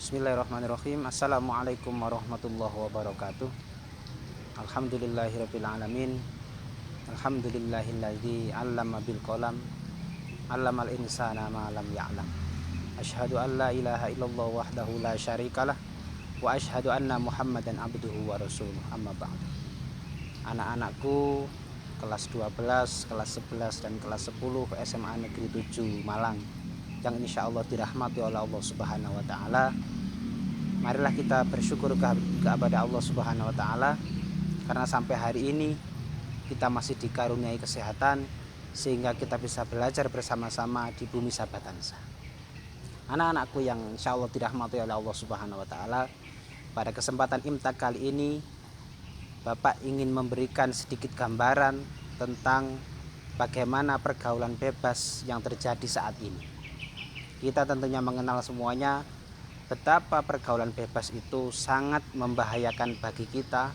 Bismillahirrahmanirrahim. Assalamualaikum warahmatullahi wabarakatuh. Alhamdulillahirabbil alamin. Alhamdulillahilladzi 'allama bil qalam, 'allamal insana ma lam ya'lam. Asyhadu an la ilaha illallah wahdahu la syarikalah wa asyhadu anna Muhammadan abduhu wa rasuluh. Amma ba'd. Anak-anakku kelas 12, kelas 11 dan kelas 10 SMA Negeri 7 Malang yang insya Allah dirahmati oleh Allah Subhanahu wa taala. Marilah kita bersyukur kepada Allah Subhanahu wa taala karena sampai hari ini kita masih dikaruniai kesehatan sehingga kita bisa belajar bersama-sama di bumi Sabatansa. Anak-anakku yang insya Allah dirahmati oleh Allah Subhanahu wa taala, pada kesempatan Imtak kali ini Bapak ingin memberikan sedikit gambaran tentang bagaimana pergaulan bebas yang terjadi saat ini. Kita tentunya mengenal semuanya betapa pergaulan bebas itu sangat membahayakan bagi kita,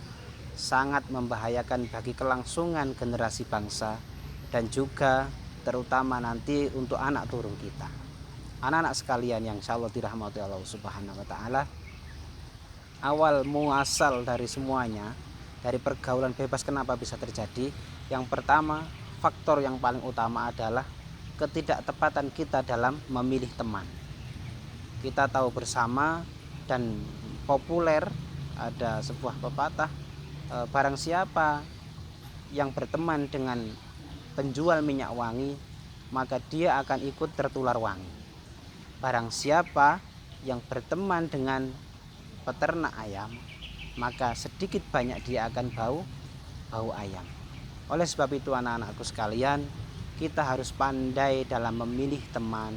sangat membahayakan bagi kelangsungan generasi bangsa, dan juga terutama nanti untuk anak turun kita. Anak-anak sekalian yang insya Allah dirahmati Allah Subhanahu wa taala, awal muasal dari semuanya, dari pergaulan bebas kenapa bisa terjadi? Yang pertama, faktor yang paling utama adalah ketidaktepatan kita dalam memilih teman. Kita tahu bersama dan populer ada sebuah pepatah, barang siapa yang berteman dengan penjual minyak wangi, maka dia akan ikut tertular wangi. Barang siapa yang berteman dengan peternak ayam, maka sedikit banyak dia akan bau ayam. Oleh sebab itu anak-anakku sekalian, kita harus pandai dalam memilih teman.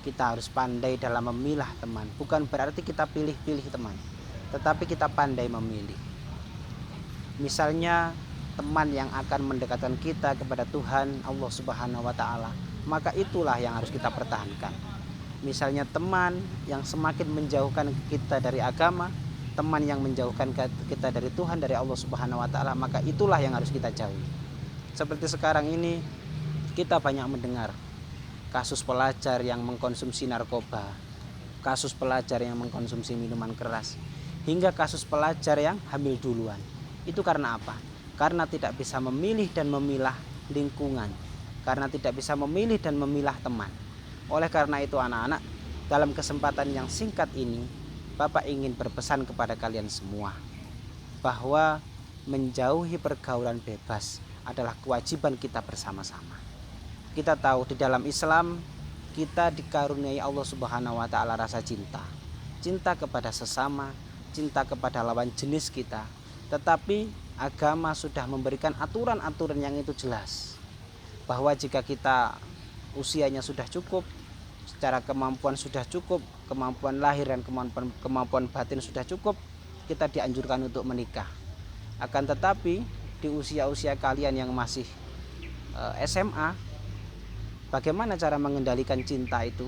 Kita harus pandai dalam memilah teman. Bukan berarti kita pilih-pilih teman, tetapi kita pandai memilih. Misalnya teman yang akan mendekatkan kita kepada Tuhan Allah Subhanahu wa taala, maka itulah yang harus kita pertahankan. Misalnya teman yang semakin menjauhkan kita dari agama, teman yang menjauhkan kita dari Tuhan, dari Allah Subhanahu wa taala, maka itulah yang harus kita jauhi. Seperti sekarang ini kita banyak mendengar kasus pelajar yang mengkonsumsi narkoba, kasus pelajar yang mengkonsumsi minuman keras, hingga kasus pelajar yang hamil duluan. Itu karena apa? Karena tidak bisa memilih dan memilah lingkungan, karena tidak bisa memilih dan memilah teman. Oleh karena itu anak-anak, dalam kesempatan yang singkat ini, Bapak ingin berpesan kepada kalian semua bahwa menjauhi pergaulan bebas adalah kewajiban kita bersama-sama. Kita tahu di dalam Islam kita dikaruniai Allah Subhanahu wa taala rasa cinta. Cinta kepada sesama, cinta kepada lawan jenis kita. Tetapi agama sudah memberikan aturan-aturan yang itu jelas. Bahwa jika kita usianya sudah cukup, secara kemampuan sudah cukup, kemampuan lahir dan kemampuan batin sudah cukup, kita dianjurkan untuk menikah. Akan tetapi di usia-usia kalian yang masih SMA, bagaimana cara mengendalikan cinta itu?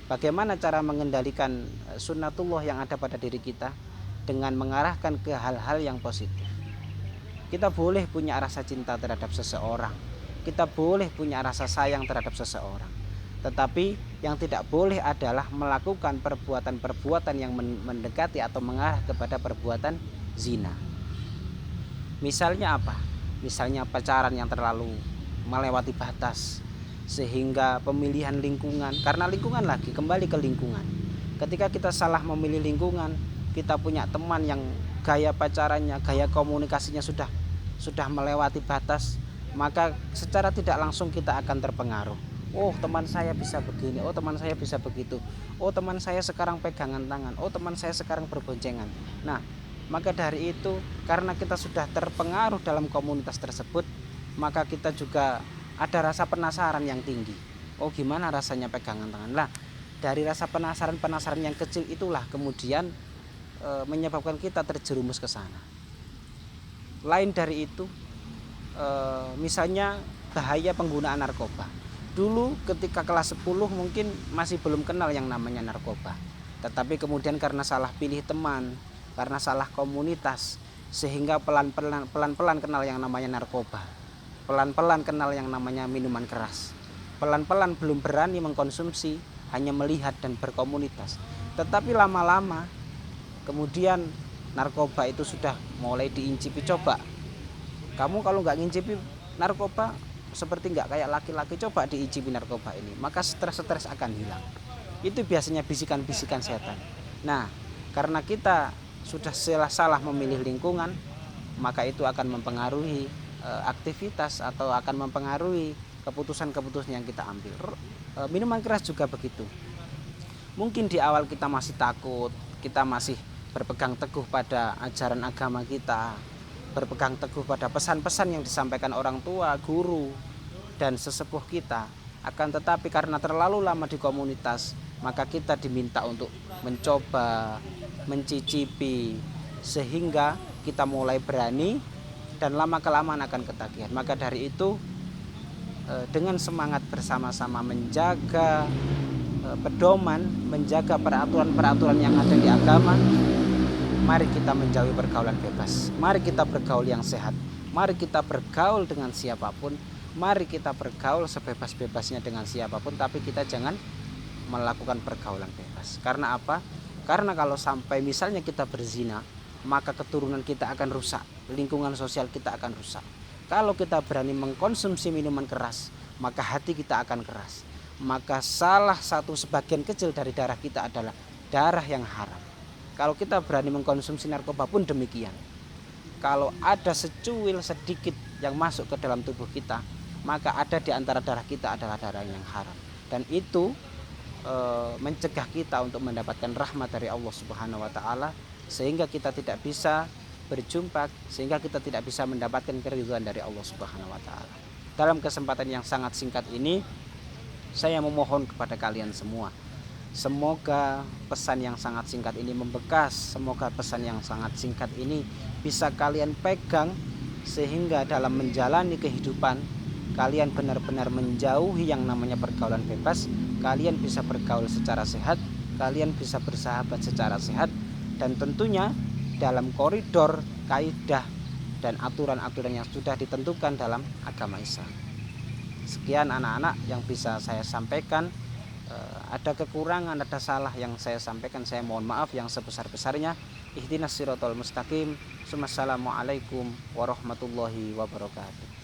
Bagaimana cara mengendalikan sunnatullah yang ada pada diri kita dengan mengarahkan ke hal-hal yang positif? Kita boleh punya rasa cinta terhadap seseorang, kita boleh punya rasa sayang terhadap seseorang, tetapi yang tidak boleh adalah melakukan perbuatan-perbuatan yang mendekati atau mengarah kepada perbuatan zina. Misalnya apa? Misalnya pacaran yang terlalu melewati batas, sehingga pemilihan lingkungan, karena lingkungan lagi, kembali ke lingkungan. Ketika kita salah memilih lingkungan, kita punya teman yang gaya pacarannya, gaya komunikasinya sudah melewati batas, maka secara tidak langsung kita akan terpengaruh. Oh, teman saya bisa begini, oh teman saya bisa begitu, oh teman saya sekarang pegangan tangan, oh teman saya sekarang berboncengan. Nah, maka dari itu karena kita sudah terpengaruh dalam komunitas tersebut, maka kita juga ada rasa penasaran yang tinggi. Oh, gimana rasanya pegangan tangan? Lah, dari rasa penasaran yang kecil itulah kemudian menyebabkan kita terjerumus ke sana. Lain dari itu, misalnya bahaya penggunaan narkoba. Dulu ketika kelas 10 mungkin masih belum kenal yang namanya narkoba. Tetapi kemudian karena salah pilih teman, karena salah komunitas, sehingga pelan-pelan kenal yang namanya narkoba. Pelan-pelan kenal yang namanya minuman keras. Pelan-pelan belum berani mengkonsumsi, hanya melihat dan berkomunitas. Tetapi lama-lama kemudian narkoba itu sudah mulai diincipi. Coba kamu kalau nggak ngincipi narkoba seperti nggak kayak laki-laki, coba diicipi narkoba ini, maka stres-stres akan hilang. Itu biasanya bisikan-bisikan setan. Nah, karena kita sudah salah memilih lingkungan, maka itu akan mempengaruhi aktivitas atau akan mempengaruhi keputusan-keputusan yang kita ambil. Minuman keras juga begitu. Mungkin di awal kita masih takut, kita masih berpegang teguh pada ajaran agama kita, berpegang teguh pada pesan-pesan yang disampaikan orang tua, guru, dan sesepuh kita. Akan tetapi karena terlalu lama di komunitas, maka kita diminta untuk mencoba, mencicipi, sehingga kita mulai berani dan lama-kelamaan akan ketagihan. Maka dari itu dengan semangat bersama-sama menjaga pedoman, menjaga peraturan-peraturan yang ada di agama, mari kita menjauhi pergaulan bebas. Mari kita bergaul yang sehat. Mari kita bergaul dengan siapapun. Mari kita bergaul sebebas-bebasnya dengan siapapun. Tapi kita jangan melakukan pergaulan bebas. Karena apa? Karena kalau sampai misalnya kita berzina, maka keturunan kita akan rusak. Lingkungan sosial kita akan rusak. Kalau kita berani mengkonsumsi minuman keras, maka hati kita akan keras. Maka salah satu sebagian kecil dari darah kita adalah darah yang haram. Kalau kita berani mengkonsumsi narkoba pun demikian. Kalau ada secuil sedikit yang masuk ke dalam tubuh kita, maka ada di antara darah kita adalah darah yang haram. Dan itu mencegah kita untuk mendapatkan rahmat dari Allah Subhanahu wa taala, sehingga kita tidak bisa berjumpa, sehingga kita tidak bisa mendapatkan keridhaan dari Allah Subhanahu wa taala. Dalam kesempatan yang sangat singkat ini, saya memohon kepada kalian semua, semoga pesan yang sangat singkat ini membekas. Semoga pesan yang sangat singkat ini bisa kalian pegang, sehingga dalam menjalani kehidupan kalian benar-benar menjauhi yang namanya pergaulan bebas. Kalian bisa bergaul secara sehat, kalian bisa bersahabat secara sehat, dan tentunya dalam koridor kaidah dan aturan-aturan yang sudah ditentukan dalam agama Islam. Sekian anak-anak yang bisa saya sampaikan. Ada kekurangan, ada salah yang saya sampaikan, saya mohon maaf yang sebesar-besarnya. Ihdinas siratal mustaqim. Wassalamualaikum warahmatullahi wabarakatuh.